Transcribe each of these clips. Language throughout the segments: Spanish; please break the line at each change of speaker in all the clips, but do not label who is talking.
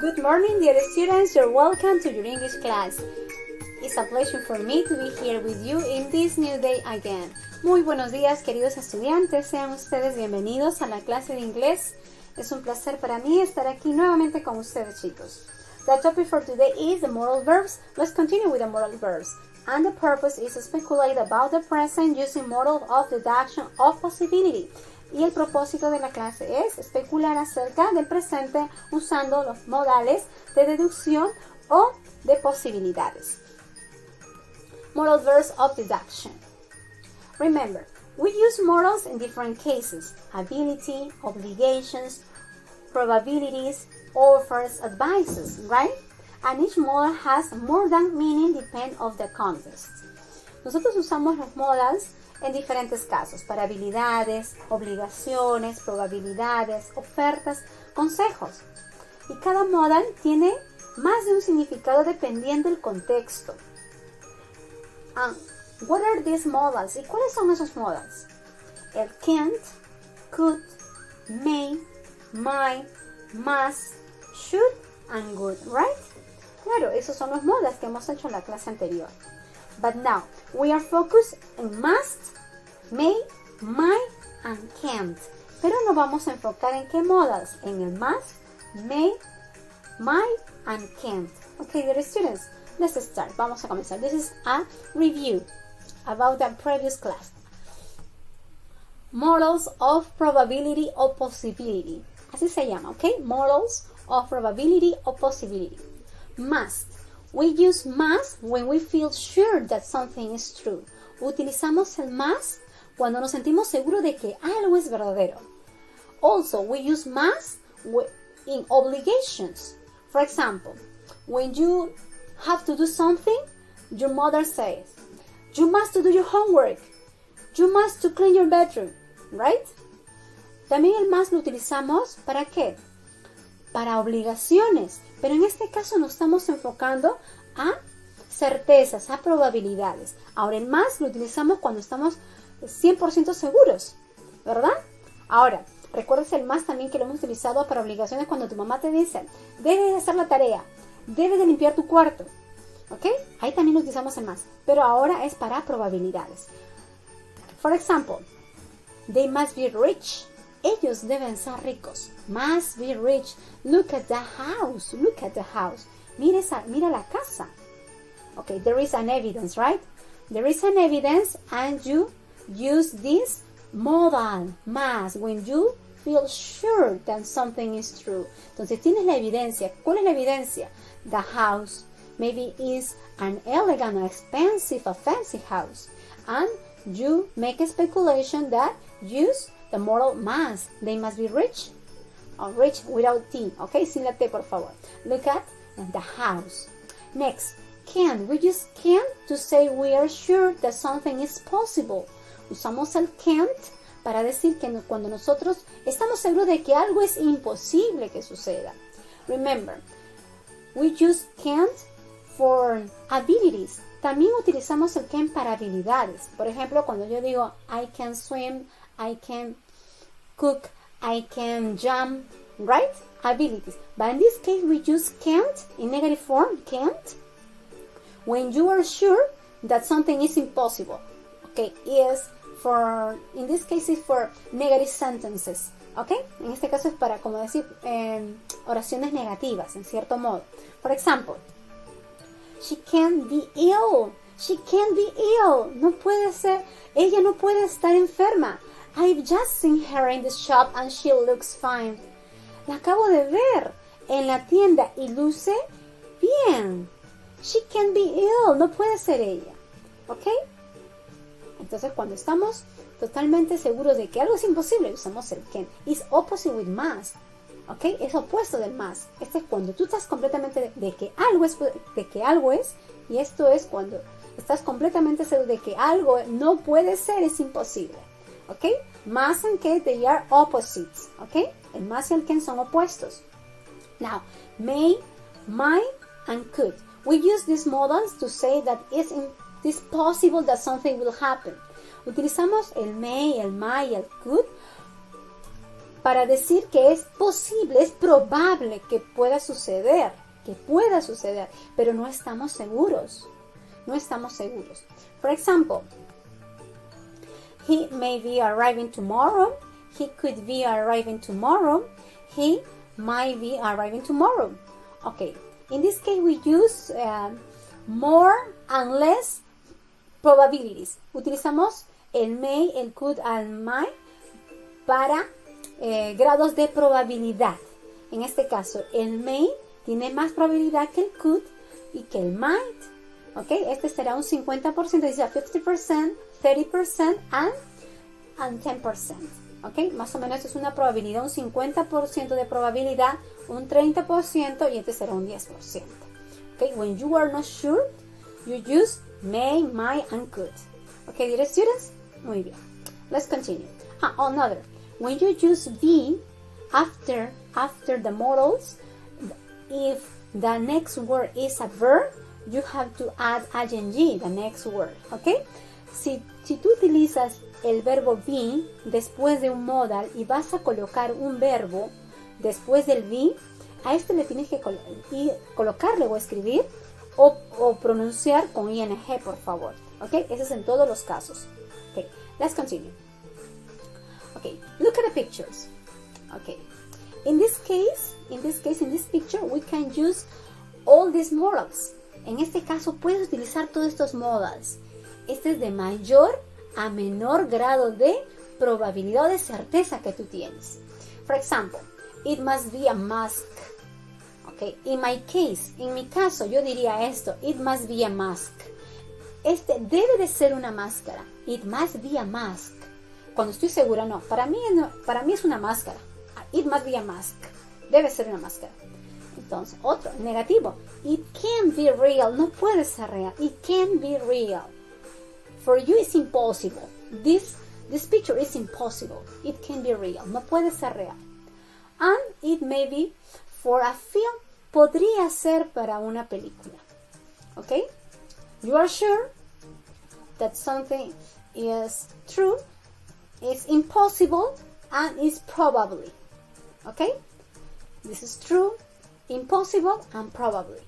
Good morning, dear students. You're welcome to your English class. It's a pleasure for me to be here with you in this new day again. Muy buenos días, queridos estudiantes. Sean ustedes bienvenidos a la clase de inglés. Es un placer para mí estar aquí nuevamente con ustedes, chicos. The topic for today is the modal verbs. Let's continue with the modal verbs. And the purpose is to speculate about the present using modal of deduction of possibility. Y el propósito de la clase es especular acerca del presente usando los modales de deducción o de posibilidades. Modal verbs of deduction. Remember, we use modals in different cases: ability, obligations, probabilities, offers, advices, right? And each modal has more than meaning depending on the context. Nosotros usamos los modals en diferentes casos, para habilidades, obligaciones, probabilidades, ofertas, consejos. Y cada modal tiene más de un significado dependiendo del contexto. What are these modals? ¿Y cuáles son esos modals? El can't, could, may, might, must, should, and would, right? Claro, esos son los modals que hemos hecho en la clase anterior. But now, we are focused on must, may, might, and can't. Pero nos vamos a enfocar en qué modals, en el must, may, might, and can't. Okay, dear students, let's start. Vamos a comenzar. This is a review about the previous class. Modals of probability or possibility. Así se llama, okay? Modals of probability or possibility. Must. We use must when we feel sure that something is true. Utilizamos el must cuando nos sentimos seguros de que algo es verdadero. Also, we use must in obligations. For example, when you have to do something, your mother says, you must do your homework. You must to clean your bedroom, right? También el must lo utilizamos ¿para qué? Para obligaciones, pero en este caso nos estamos enfocando a certezas, a probabilidades. Ahora el más lo utilizamos cuando estamos 100% seguros, ¿verdad? Ahora, recuerdas el más también que lo hemos utilizado para obligaciones cuando tu mamá te dice, debes de hacer la tarea, debes de limpiar tu cuarto, ¿ok? Ahí también lo utilizamos el más, pero ahora es para probabilidades. For example, they must be rich. Ellos deben ser ricos. Must be rich. Look at the house. Look at the house. Mira la casa. Okay, there is an evidence, right? There is an evidence and you use this modal, must, when you feel sure that something is true. Entonces tienes la evidencia. ¿Cuál es la evidencia? The house maybe is an elegant or expensive or fancy house. And you make a speculation that use the modal must. They must be rich. Or rich without T. Okay, sin la T, por favor. Look at the house. Next, can. We use can to say we are sure that something is possible. Usamos el can't para decir que cuando nosotros estamos seguros de que algo es imposible que suceda. Remember, we use can't for abilities. También utilizamos el can para habilidades. Por ejemplo, cuando yo digo I can swim, I can cook, I can jump, right? Abilities. But in this case, we use can't in negative form, can't, when you are sure that something is impossible. Okay, in this case, is for negative sentences. Okay, en este caso es para, como decir, oraciones negativas, en cierto modo. For example, she can't be ill. She can't be ill. No puede ser, ella no puede estar enferma. I've just seen her in the shop and she looks fine. La acabo de ver en la tienda y luce bien. She can't be ill. No puede ser ella. ¿Ok? Entonces cuando estamos totalmente seguros de que algo es imposible, usamos el can. It's opposite with must. ¿Ok? Es opuesto del must. Este es cuando tú estás completamente de que algo es, y esto es cuando estás completamente seguro de que algo no puede ser, es imposible. ¿Ok? Must and can, they are opposites. ¿Ok? El must y el can son opuestos. Now, may, might, and could. We use these modals to say that it's possible that something will happen. Utilizamos el may, el might y el could para decir que es posible, es probable que pueda suceder, pero no estamos seguros. No estamos seguros. For example, he may be arriving tomorrow. He could be arriving tomorrow. He might be arriving tomorrow. Okay, in this case we use more and less probabilities. Utilizamos el may, el could, el might para grados de probabilidad. En este caso, el may tiene más probabilidad que el could y que el might. ¿Ok? Este será un 50%, dice 50%, 30% and 10%. ¿Ok? Más o menos es una probabilidad, un 50% de probabilidad, un 30% y este será un 10%. ¿Ok? When you are not sure, you use may, might, and could. ¿Ok, dear students? Muy bien. Let's continue. Another. When you use be after the modals, if the next word is a verb, you have to add ing, the next word, ¿ok? Si tú utilizas el verbo be después de un modal y vas a colocar un verbo después del be, a este le tienes que colocarle o escribir o pronunciar con ing, por favor, ¿ok? Eso es en todos los casos. Ok, let's continue. Okay, look at the pictures. Okay, in this picture, we can use all these modals. En este caso, puedes utilizar todos estos modals. Este es de mayor a menor grado de probabilidad o de certeza que tú tienes. For example, it must be a mask. Okay, in mi caso, yo diría esto, it must be a mask. Este debe de ser una máscara. It must be a mask. Cuando estoy segura, no. Para mí es una máscara. It must be a mask. Debe ser una máscara. Entonces, otro, negativo. It can't be real. No puede ser real. It can't be real. For you, it's impossible. This picture is impossible. It can't be real. No puede ser real. And it may be for a film. Podría ser para una película. ¿Ok? You are sure that something is true, it's impossible, and it's probably. Okay? This is true, impossible, and probably.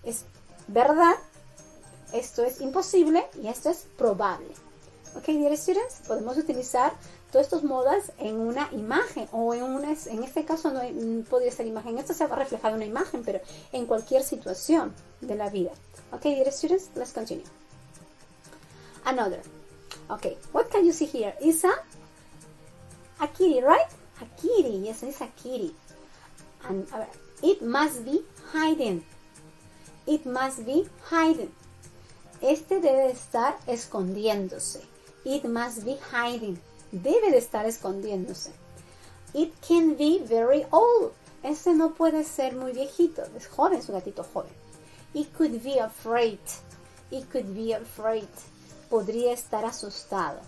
Es verdad, esto es imposible y esto es probable. Okay, dear students, podemos utilizar todos estos modals en una imagen o en este caso no podría ser imagen, esto se va a reflejar en una imagen, pero en cualquier situación de la vida. Okay, dear students, let's continue. Another. Okay, what can you see here? Is a kitty, right? A kitty, yes, it's a kitty. And it must be hiding. It must be hiding. Este debe de estar escondiéndose. It must be hiding. Debe de estar escondiéndose. It can be very old. Este no puede ser muy viejito. Es joven, es un gatito joven. It could be afraid. It could be afraid. Podría estar asustado.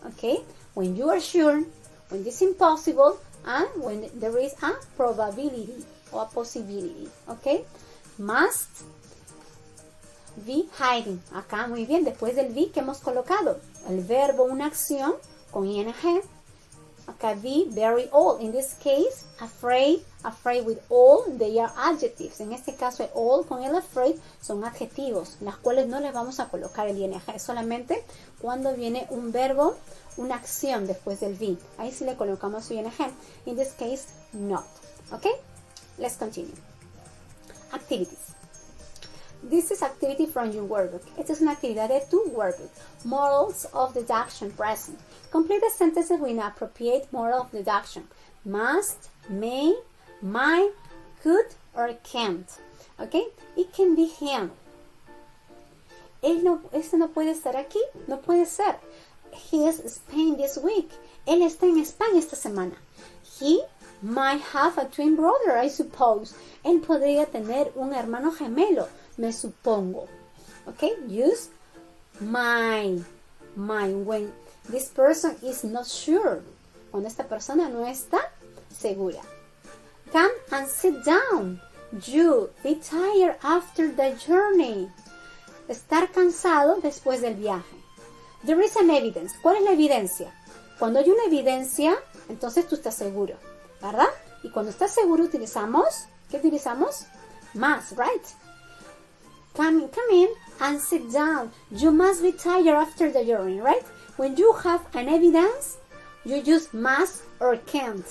Okay? When you are sure, when it's impossible, and when there is a probability or a possibility. Okay? Must be hiding. Acá muy bien, después del be que hemos colocado el verbo, una acción con ing. Acá be very old. In this case, afraid with all, they are adjectives. En este caso, el all con el afraid son adjetivos, las cuales no les vamos a colocar el ing. Solamente cuando viene un verbo, una acción después del be. Ahí sí le colocamos su ing. In this case, not. Okay? Let's continue. Activities. This is activity from your workbook. Esta es una actividad de tu workbook. Modals of deduction present. Complete the sentences with an appropriate modal of deduction. Must, may, might, could, or can't. Okay? It can be him. Este no puede estar aquí. No puede ser. He is in Spain this week. Él está en España esta semana. He might have a twin brother, I suppose. Él podría tener un hermano gemelo. Me supongo. Okay, use might when this person is not sure. Cuando esta persona no está segura. Come and sit down. You be tired after the journey. Estar cansado después del viaje. There is an evidence. ¿Cuál es la evidencia? Cuando hay una evidencia, entonces tú estás seguro. ¿verdad? Y cuando estás seguro utilizamos, ¿qué utilizamos? Must, right? Come in and sit down. You must be tired after the journey, right? When you have an evidence, you use must or can't.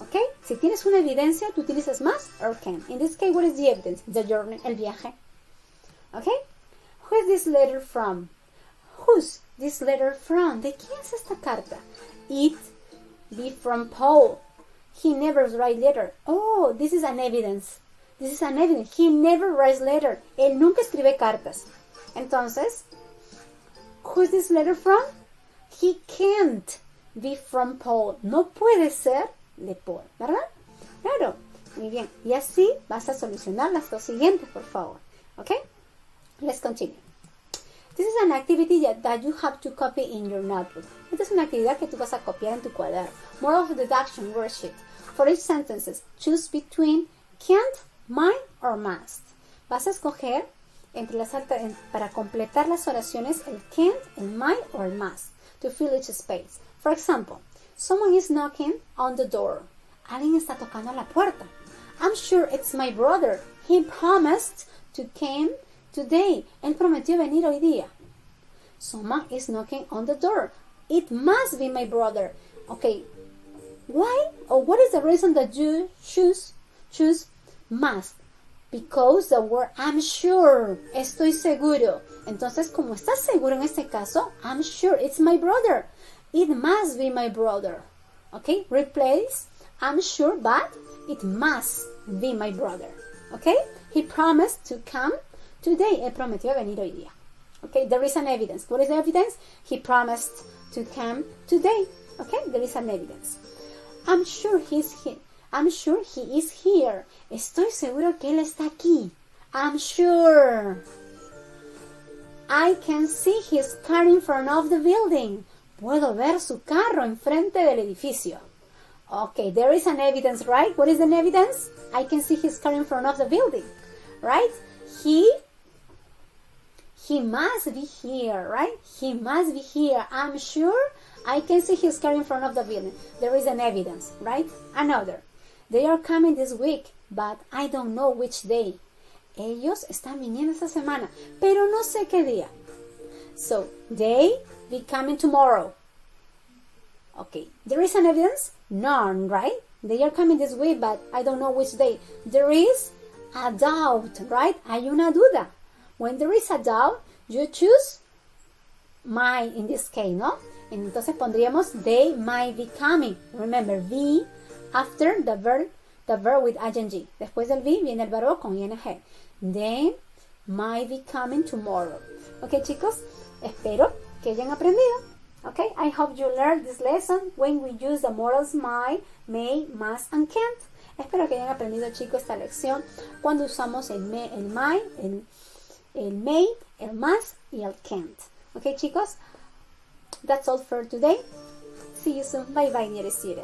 Okay? Si tienes una evidencia, tú utilizas must or can. In this case, what is the evidence? The journey, el viaje. Okay? Who is this letter from? Who's this letter from? ¿De quién es esta carta? It be from Paul. He never writes letter. Oh, this is an evidence. This is an evidence. He never writes letter. Él nunca escribe cartas. Entonces, who is this letter from? He can't be from Paul. No puede ser de Paul, ¿verdad? Claro. Muy bien. Y así vas a solucionar las dos siguientes, por favor. Okay? Let's continue. This is an activity that you have to copy in your notebook. Esta es una actividad que tú vas a copiar en tu cuaderno. More of the deduction worksheet. For each sentences, choose between can't, might, or must. Vas a escoger entre para completar las oraciones el can't, el might, or el must to fill each space. For example, someone is knocking on the door. Alguien está tocando la puerta. I'm sure it's my brother. He promised to come today. Él prometió venir hoy día. Someone is knocking on the door. It must be my brother. Okay. Why? Or what is the reason that you choose must? Because the word I'm sure. Estoy seguro. Entonces, como estás seguro en este caso, I'm sure it's my brother. It must be my brother. Okay? Replace I'm sure, but it must be my brother. Okay? He promised to come today. Él prometió venir hoy día. Okay? There is an evidence. What is the evidence? He promised to come today. Okay? There is an evidence. I'm sure he is here. Estoy seguro que él está aquí. I'm sure. I can see his car in front of the building. Puedo ver su carro enfrente del edificio. Okay, there is an evidence, right? What is an evidence? I can see his car in front of the building, right? He must be here, right? He must be here. I'm sure I can see his car in front of the building. There is an evidence, right? Another. They are coming this week, but I don't know which day. Ellos están viniendo esta semana, pero no sé qué día. So, they be coming tomorrow. Okay, there is an evidence? None, right? They are coming this week, but I don't know which day. There is a doubt, right? Hay una duda. When there is a doubt, you choose might in this case, ¿no? Entonces pondríamos they might be coming. Remember, be after the verb with ing. Después del be viene el verbo con ing. They might be coming tomorrow. Ok, chicos, espero que hayan aprendido. Okay, I hope you learned this lesson when we use the modals might, may, must, and can't. Espero que hayan aprendido, chicos, esta lección cuando usamos el might, el may, el must y el can't. Okay, chicos, that's all for today. See you soon. Bye bye, dear students.